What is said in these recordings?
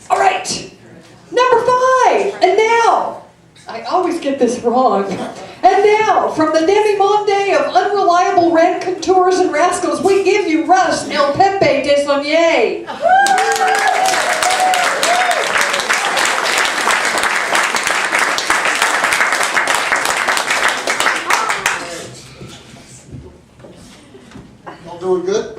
All right, number 5. And now, I always get this wrong. And now, from the demi-monde of unreliable raconteurs and rascals, we give you Russ El Pepe DesAulnier. All doing good?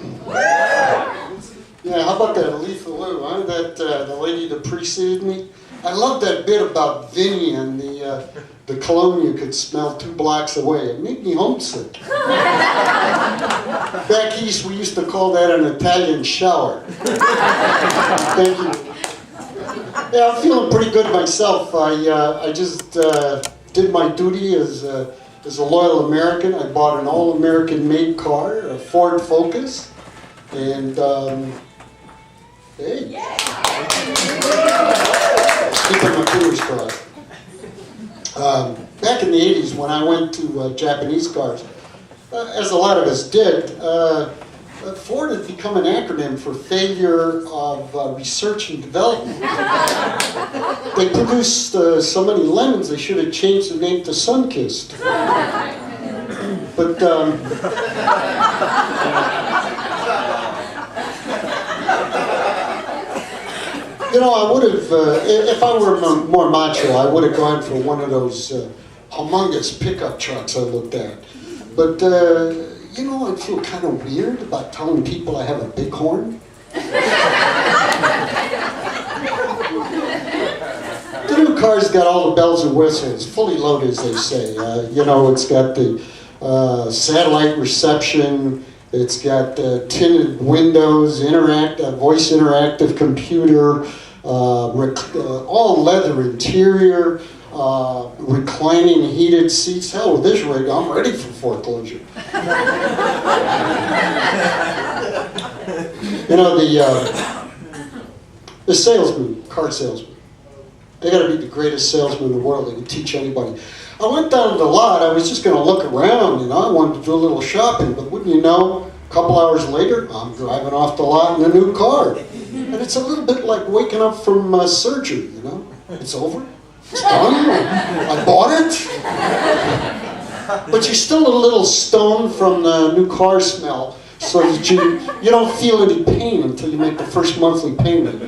Yeah, how about that Lethal Lou, huh? That the lady that preceded me. I love that bit about Vinny and the cologne you could smell 2 blocks away. It made me homesick. Back east, we used to call that an Italian shower. Thank you. Yeah, I'm feeling pretty good myself. I just did my duty as a loyal American. I bought an all-American made car, a Ford Focus, and hey. Keeping my fingers crossed. Back in the 80s, when I went to Japanese cars, as a lot of us did, Ford had become an acronym for failure of research and development. They produced so many lemons, they should have changed the name to Sunkissed. But you know, I would have, if I were more macho, I would have gone for one of those humongous pickup trucks I looked at. But, you know, I feel kind of weird about telling people I have a big horn. The new car's got all the bells and whistles, fully loaded, as they say. You know, it's got the satellite reception. It's got tinted windows, voice interactive computer, all leather interior, reclining heated seats. Hell, with this rig, I'm ready for foreclosure. You know, the salesman, car salesman, they got to be the greatest salesman in the world. They can teach anybody. I went down to the lot. I was just going to look around, you know. I wanted to do a little shopping, but wouldn't you know, a couple hours later, I'm driving off the lot in a new car. And it's a little bit like waking up from surgery, you know. It's over. It's done. I bought it. But you're still a little stoned from the new car smell, so that you don't feel any pain until you make the first monthly payment.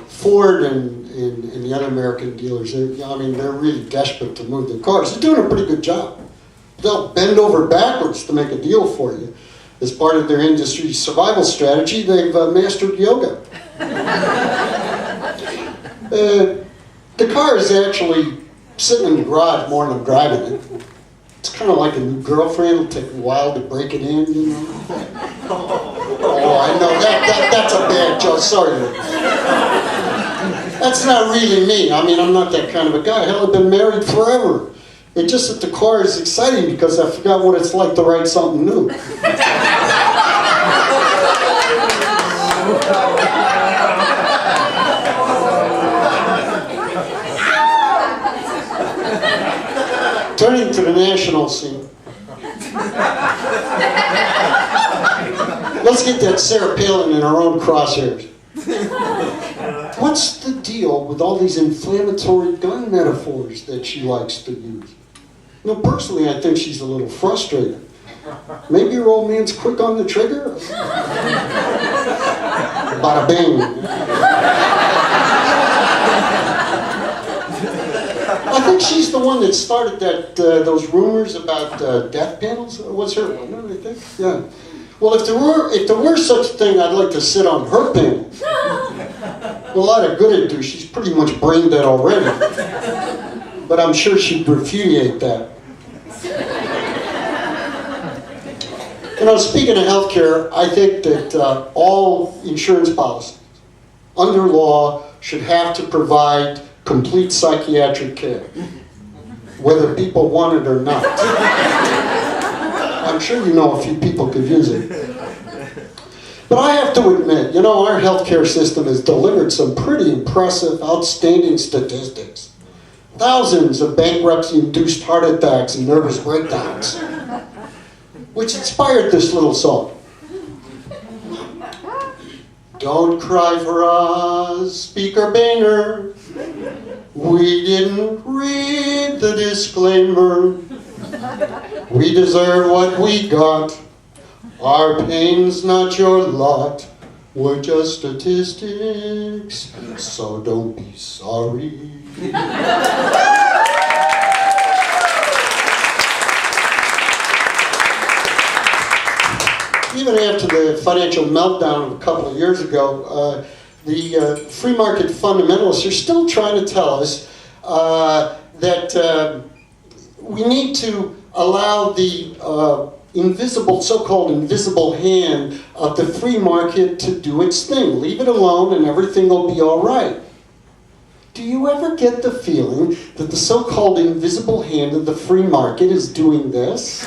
Ford and the other American dealers, they're really desperate to move their cars. They're doing a pretty good job. They'll bend over backwards to make a deal for you. As part of their industry survival strategy, they've mastered yoga. The car is actually sitting in the garage more than I'm driving it. It's kind of like a new girlfriend. It'll take a while to break it in, you know. Oh, I know, that's a bad joke, sorry. That's not really me. I mean, I'm not that kind of a guy. Hell, I've been married forever. It's just that the car is exciting because I forgot what it's like to write something new. Turning to the national scene. Let's get that Sarah Palin in our own crosshairs. What's the deal with all these inflammatory gun metaphors that she likes to use? You know, personally, I think she's a little frustrated. Maybe your old man's quick on the trigger? Bada bing. I think she's the one that started those rumors about death panels. What's her one? I think. Yeah. Well, if there were such a thing, I'd like to sit on her panel. A lot of good it'd do. She's pretty much brain dead already. But I'm sure she'd repudiate that. You know, speaking of healthcare, I think that all insurance policies, under law, should have to provide complete psychiatric care, whether people want it or not. I'm sure you know a few people could use it. But I have to admit, you know, our healthcare system has delivered some pretty impressive, outstanding statistics. Thousands of bankruptcy-induced heart attacks and nervous breakdowns, which inspired this little song. Don't cry for us, Speaker Boehner. We didn't read the disclaimer. We deserve what we got. Our pain's not your lot. We're just statistics, so don't be sorry. Even after the financial meltdown of a couple of years ago, the free market fundamentalists are still trying to tell us that we need to allow the invisible, so-called invisible hand of the free market to do its thing. Leave it alone and everything will be all right. Do you ever get the feeling that the so-called invisible hand of the free market is doing this?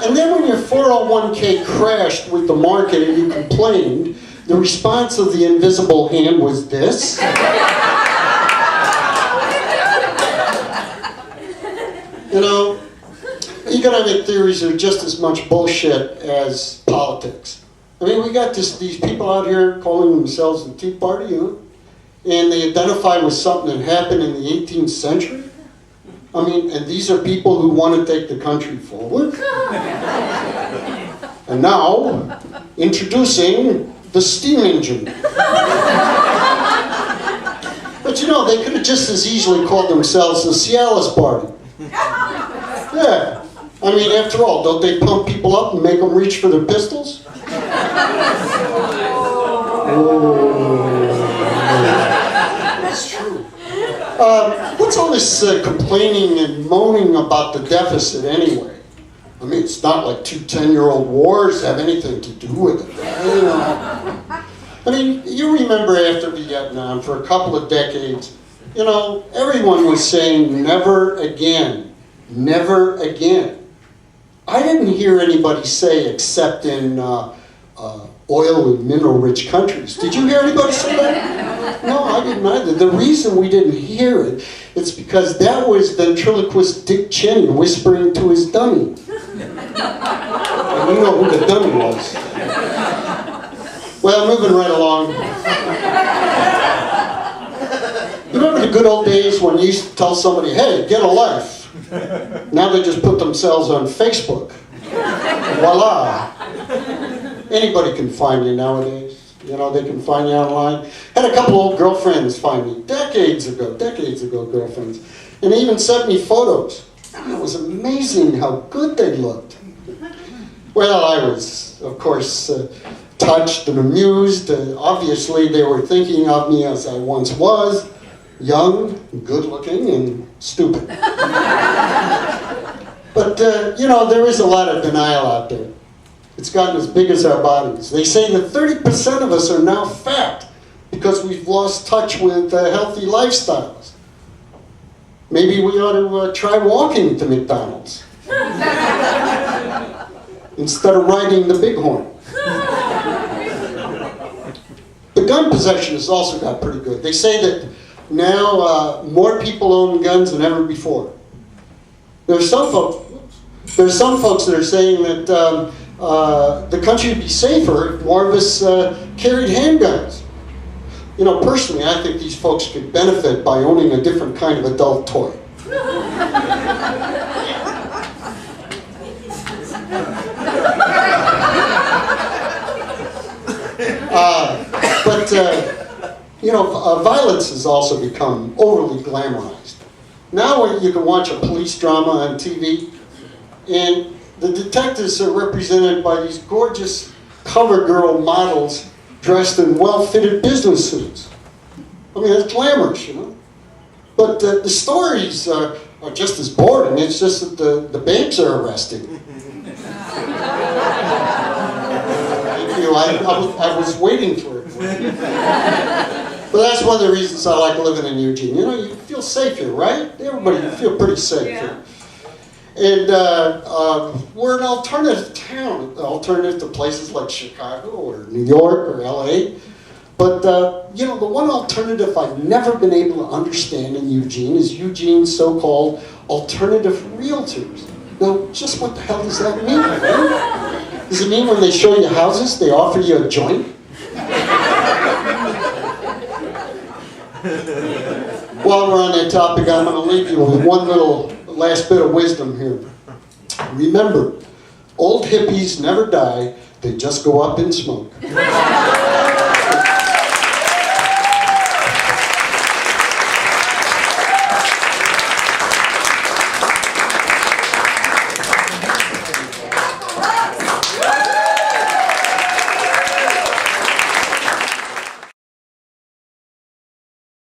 And then when your 401k crashed with the market and you complained, the response of the invisible hand was this. You know, economic theories are just as much bullshit as politics. I mean, we got these people out here calling themselves the Tea Party, you know, and they identify with something that happened in the 18th century. I mean, and these are people who want to take the country forward. And now, introducing the steam engine. But you know, they could have just as easily called themselves the Cialis Party. Yeah. I mean, after all, don't they pump people up and make them reach for their pistols? That's true. What's all this complaining and moaning about the deficit anyway? I mean, it's not like two 10-year-old wars have anything to do with it. You know? I mean, you remember after Vietnam, for a couple of decades, you know, everyone was saying, never again, never again. I didn't hear anybody say, except in oil and mineral-rich countries. Did you hear anybody say that? No, I didn't either. The reason we didn't hear it is because that was ventriloquist Dick Cheney whispering to his dummy. And you know who the dummy was. Well, moving right along. You remember the good old days when you used to tell somebody, hey, get a life. Now they just put themselves on Facebook. Voila. Anybody can find you nowadays. You know, they can find you online. Had a couple old girlfriends find me decades ago girlfriends. And they even sent me photos. It was amazing how good they looked. Well, I was, of course, touched and amused. Obviously, they were thinking of me as I once was, young, good-looking, and stupid. But, you know, there is a lot of denial out there. It's gotten as big as our bodies. They say that 30% of us are now fat because we've lost touch with healthy lifestyles. Maybe we ought to try walking to McDonald's instead of riding the bighorn. The gun possession has also got pretty good. They say that now more people own guns than ever before. There's some folks that are saying that the country would be safer if more of us carried handguns. You know, personally, I think these folks could benefit by owning a different kind of adult toy. You know, violence has also become overly glamorized. Now you can watch a police drama on TV, and the detectives are represented by these gorgeous cover girl models dressed in well-fitted business suits. I mean, it's glamorous, you know. But the stories are just as boring. It's just that the babes are arrested. Thank you. I was waiting for it. But that's one of the reasons I like living in Eugene. You know, you feel safe here, right? Everybody, you feel pretty safe here. And we're an alternative town, alternative to places like Chicago or New York or LA. But, you know, the one alternative I've never been able to understand in Eugene is Eugene's so-called alternative realtors. Now, just what the hell does that mean? Right? Does it mean when they show you houses, they offer you a joint? While we're on that topic, I'm going to leave you with one little last bit of wisdom here. Remember, old hippies never die, they just go up in smoke.